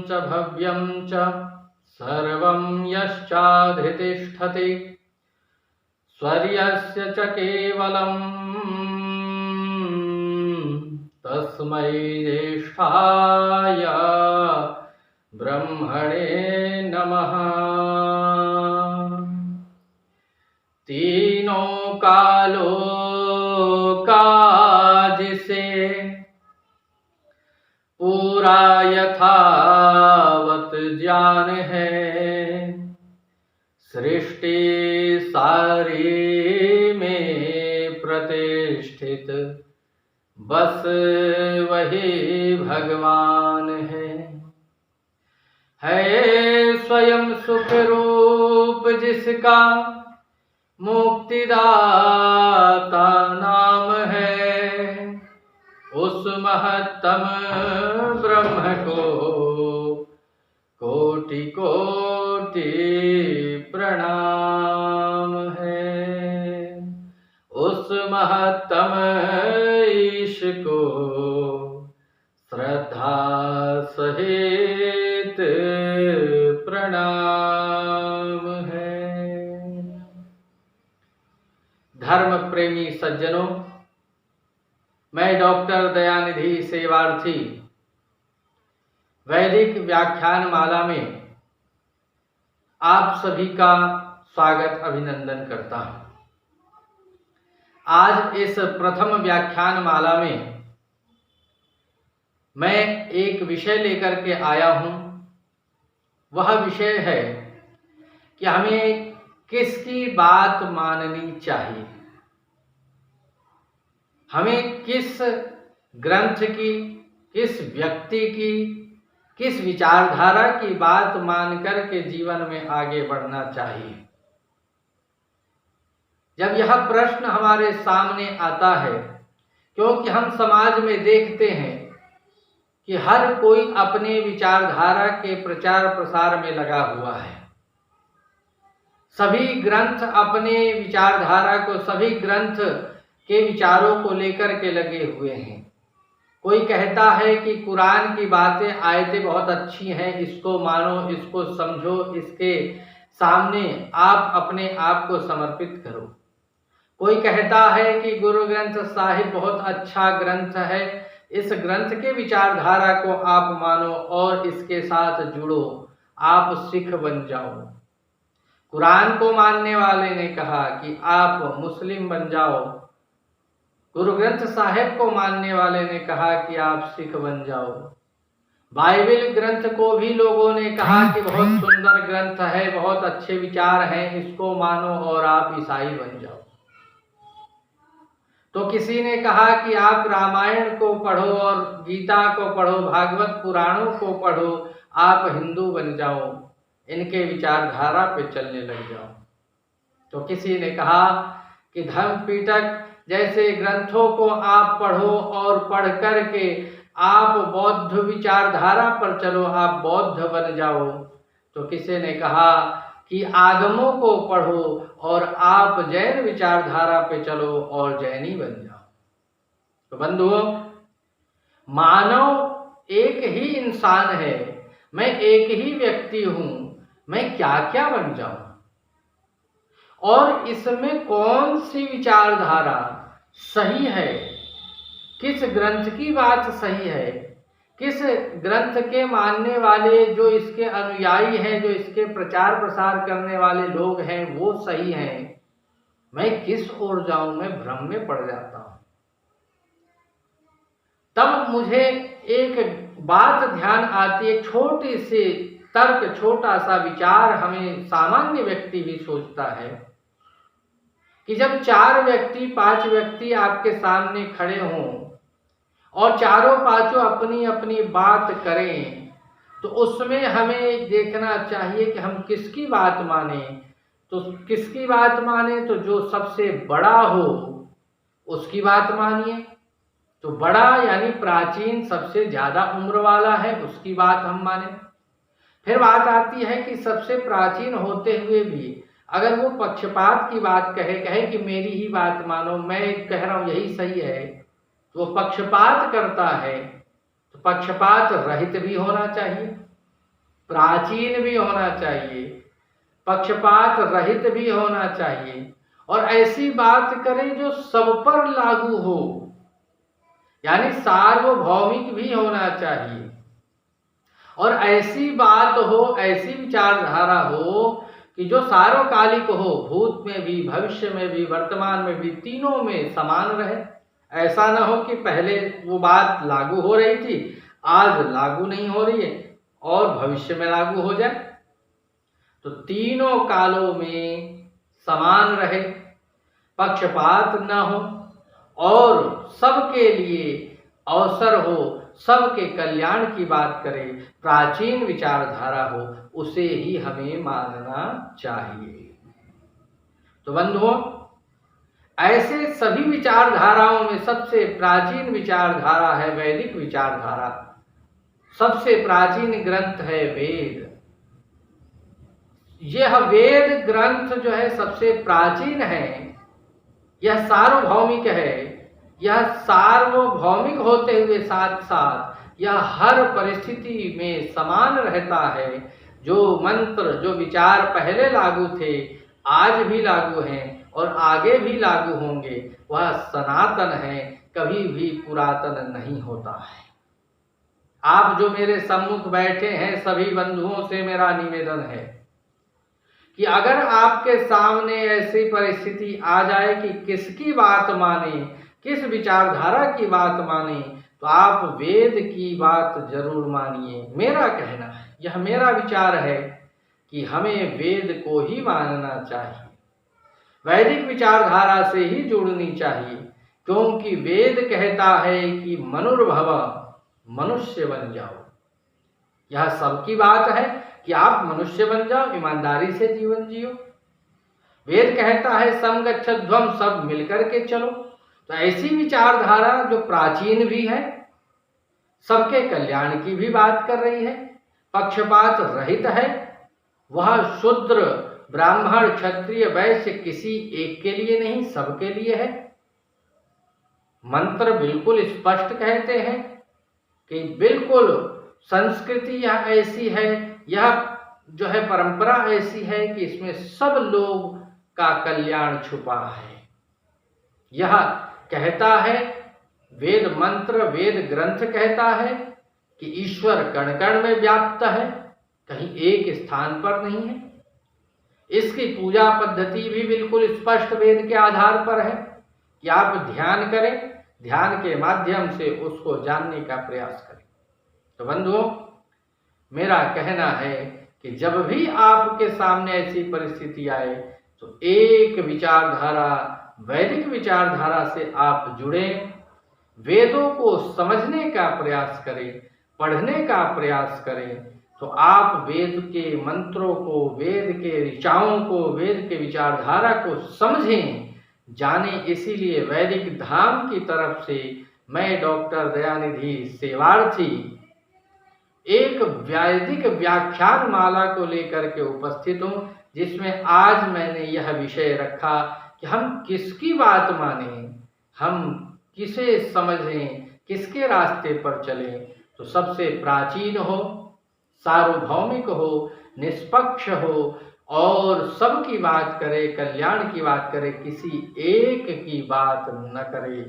च भव्यं च सर्वं यश्चाधितिष्ठति स्वर्यस्य च केवलम् तस्मै ज्येष्ठाय ब्रह्मणे नमः। तीनों कालों का जिसे पूरा यथावत ज्ञान है, सृष्टि सारी में प्रतिष्ठित बस वही भगवान है स्वयं सुख रूप जिसका मुक्तिदाता नाम है, उस महत्तम ब्रह्म को कोटि कोटि प्रणाम है, उस महत्तम ईश को श्रद्धा सहित प्रणाम है। धर्म प्रेमी सज्जनों, मैं डॉक्टर दयानिधि सेवार्थी वैदिक व्याख्यान माला में आप सभी का स्वागत अभिनंदन करता हूं। आज इस प्रथम व्याख्यान माला में मैं एक विषय लेकर के आया हूं। वह विषय है कि हमें किसकी बात माननी चाहिए, हमें किस ग्रंथ की, किस व्यक्ति की, किस विचारधारा की बात मानकर के जीवन में आगे बढ़ना चाहिए। जब यह प्रश्न हमारे सामने आता है, क्योंकि हम समाज में देखते हैं कि हर कोई अपने विचारधारा के प्रचार प्रसार में लगा हुआ है। सभी ग्रंथ अपने विचारधारा को, सभी ग्रंथ के विचारों को लेकर के लगे हुए हैं। कोई कहता है कि कुरान की बातें, आयतें बहुत अच्छी हैं, इसको मानो, इसको समझो, इसके सामने आप अपने आप को समर्पित करो। कोई कहता है कि गुरु ग्रंथ साहिब बहुत अच्छा ग्रंथ है, इस ग्रंथ के विचारधारा को आप मानो और इसके साथ जुड़ो, आप सिख बन जाओ। कुरान को मानने वाले ने कहा कि आप मुस्लिम बन जाओ। गुरु ग्रंथ साहिब को मानने वाले ने कहा कि आप सिख बन जाओ। बाइबल ग्रंथ को भी लोगों ने कहा कि बहुत सुंदर ग्रंथ है, बहुत अच्छे विचार हैं, इसको मानो और आप ईसाई बन जाओ। तो किसी ने कहा कि आप रामायण को पढ़ो और गीता को पढ़ो, भागवत पुराणों को पढ़ो, आप हिंदू बन जाओ, इनके विचारधारा पे चलने लग जाओ। तो किसी ने कहा कि धर्मपीटक जैसे ग्रंथों को आप पढ़ो और पढ़ कर के आप बौद्ध विचारधारा पर चलो, आप बौद्ध बन जाओ। तो किसी ने कहा कि आगमों को पढ़ो और आप जैन विचारधारा पे चलो और जैनी बन जाओ। तो बंधुओं, मानव एक ही इंसान है, मैं एक ही व्यक्ति हूं, मैं क्या क्या बन जाऊं और इसमें कौन सी विचारधारा सही है, किस ग्रंथ की बात सही है, किस ग्रंथ के मानने वाले, जो इसके अनुयायी हैं, जो इसके प्रचार प्रसार करने वाले लोग हैं, वो सही हैं, मैं किस ओर जाऊं, मैं भ्रम में पड़ जाता हूं। तब मुझे एक बात ध्यान आती है, छोटी सी तर्क, छोटा सा विचार हमें सामान्य व्यक्ति भी सोचता है कि जब 4 व्यक्ति 5 व्यक्ति आपके सामने खड़े हों और चारों पांचों अपनी अपनी बात करें, तो उसमें हमें देखना चाहिए कि हम किसकी बात माने। तो किसकी बात माने? तो जो सबसे बड़ा हो उसकी बात मानिए। तो बड़ा यानी प्राचीन, सबसे ज्यादा उम्र वाला है, उसकी बात हम माने। फिर बात आती है कि सबसे प्राचीन होते हुए भी अगर वो पक्षपात की बात कहे कि मेरी ही बात मानो, मैं कह रहा हूं यही सही है, तो वो पक्षपात करता है, तो पक्षपात रहित भी होना चाहिए। प्राचीन भी होना चाहिए, पक्षपात रहित भी होना चाहिए, और ऐसी बात करें जो सब पर लागू हो, यानी सार्वभौमिक भी होना चाहिए। और ऐसी बात हो, ऐसी विचारधारा हो कि जो सार्वकालिक हो, भूत में भी, भविष्य में भी, वर्तमान में भी, तीनों में समान रहे। ऐसा ना हो कि पहले वो बात लागू हो रही थी, आज लागू नहीं हो रही है और भविष्य में लागू हो जाए। तो तीनों कालों में समान रहे, पक्षपात न हो और सबके लिए अवसर हो, सबके कल्याण की बात करे, प्राचीन विचारधारा हो, उसे ही हमें मानना चाहिए। तो बंधुओं, ऐसे सभी विचारधाराओं में सबसे प्राचीन विचारधारा है वैदिक विचारधारा। सबसे प्राचीन ग्रंथ है वेद। यह वेद ग्रंथ जो है सबसे प्राचीन है, यह सार्वभौमिक है। यह सार्वभौमिक होते हुए साथ साथ यह हर परिस्थिति में समान रहता है। जो मंत्र, जो विचार पहले लागू थे, आज भी लागू हैं और आगे भी लागू होंगे, वह सनातन है, कभी भी पुरातन नहीं होता है। आप जो मेरे सम्मुख बैठे हैं, सभी बंधुओं से मेरा निवेदन है कि अगर आपके सामने ऐसी परिस्थिति आ जाए कि किसकी बात माने, किस विचारधारा की बात माने, तो आप वेद की बात जरूर मानिए। मेरा कहना है, यह मेरा विचार है कि हमें वेद को ही मानना चाहिए, वैदिक विचारधारा से ही जुड़नी चाहिए, क्योंकि वेद कहता है कि मनुर्भव, मनुष्य बन जाओ। यह सबकी बात है कि आप मनुष्य बन जाओ, ईमानदारी से जीवन जियो। वेद कहता है समगच्छध्वम, सब मिलकर के चलो। तो ऐसी विचारधारा जो प्राचीन भी है, सबके कल्याण की भी बात कर रही है, पक्षपात रहित है, वह शूद्र, ब्राह्मण, क्षत्रिय, वैश्य किसी एक के लिए नहीं, सबके लिए है। मंत्र बिल्कुल स्पष्ट कहते हैं कि बिल्कुल संस्कृति यह ऐसी है, यह जो है परंपरा ऐसी है कि इसमें सब लोग का कल्याण छुपा है। यह कहता है वेद मंत्र, वेद ग्रंथ कहता है कि ईश्वर कण कण में व्याप्त है, कहीं एक स्थान पर नहीं है। इसकी पूजा पद्धति भी बिल्कुल स्पष्ट वेद के आधार पर है कि आप ध्यान करें, ध्यान के माध्यम से उसको जानने का प्रयास करें। तो बंधुओं, मेरा कहना है कि जब भी आपके सामने ऐसी परिस्थिति आए तो एक विचारधारा, वैदिक विचारधारा से आप जुड़ें, वेदों को समझने का प्रयास करें, पढ़ने का प्रयास करें, तो आप वेद के मंत्रों को, वेद के ऋचाओं को, वेद के विचारधारा को समझें, जाने। इसीलिए वैदिक धाम की तरफ से मैं डॉक्टर दयानिधि सेवार्थी एक वैदिक व्याख्यान माला को लेकर के उपस्थित हूँ, जिसमें आज मैंने यह विषय रखा कि हम किसकी बात मानें, हम किसे समझें, किसके रास्ते पर चलें। तो सबसे प्राचीन हो, सार्वभौमिक हो, निष्पक्ष हो और सबकी बात करे, कल्याण की बात करे, किसी एक की बात न करे।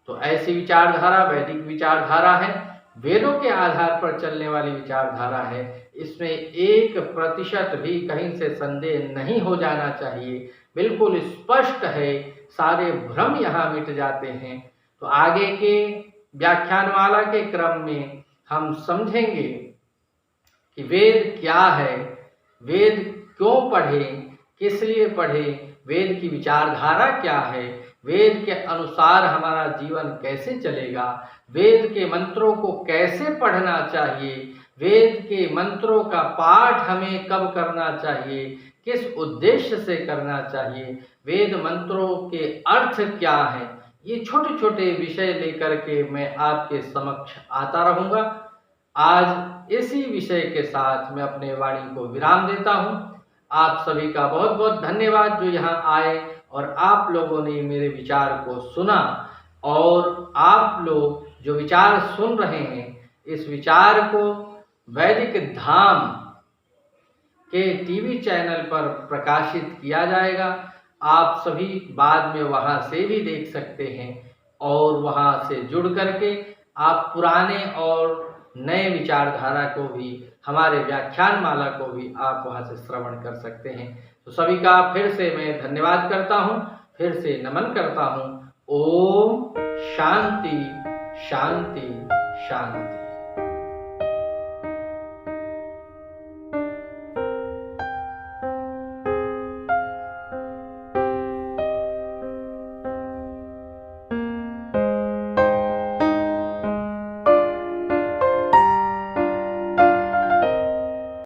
तो ऐसी विचारधारा वैदिक विचारधारा है, वेदों के आधार पर चलने वाली विचारधारा है। इसमें 1% भी कहीं से संदेह नहीं हो जाना चाहिए, बिल्कुल स्पष्ट है, सारे भ्रम यहाँ मिट जाते हैं। तो आगे के व्याख्यानमाला के क्रम में हम समझेंगे कि वेद क्या है, वेद क्यों पढ़ें, किस लिए पढ़ें, वेद की विचारधारा क्या है, वेद के अनुसार हमारा जीवन कैसे चलेगा, वेद के मंत्रों को कैसे पढ़ना चाहिए, वेद के मंत्रों का पाठ हमें कब करना चाहिए, किस उद्देश्य से करना चाहिए, वेद मंत्रों के अर्थ क्या है, ये छोटे छोटे विषय लेकर के मैं आपके समक्ष आता रहूँगा। आज इसी विषय के साथ मैं अपने वाणी को विराम देता हूँ। आप सभी का बहुत बहुत धन्यवाद जो यहाँ आए और आप लोगों ने मेरे विचार को सुना, और आप लोग जो विचार सुन रहे हैं, इस विचार को वैदिक धाम के टीवी चैनल पर प्रकाशित किया जाएगा। आप सभी बाद में वहां से भी देख सकते हैं और वहां से जुड़ करके आप पुराने और नए विचारधारा को भी, हमारे व्याख्यान माला को भी आप वहां से श्रवण कर सकते हैं। तो सभी का फिर से मैं धन्यवाद करता हूं, फिर से नमन करता हूं। ओम शांति शांति शांति।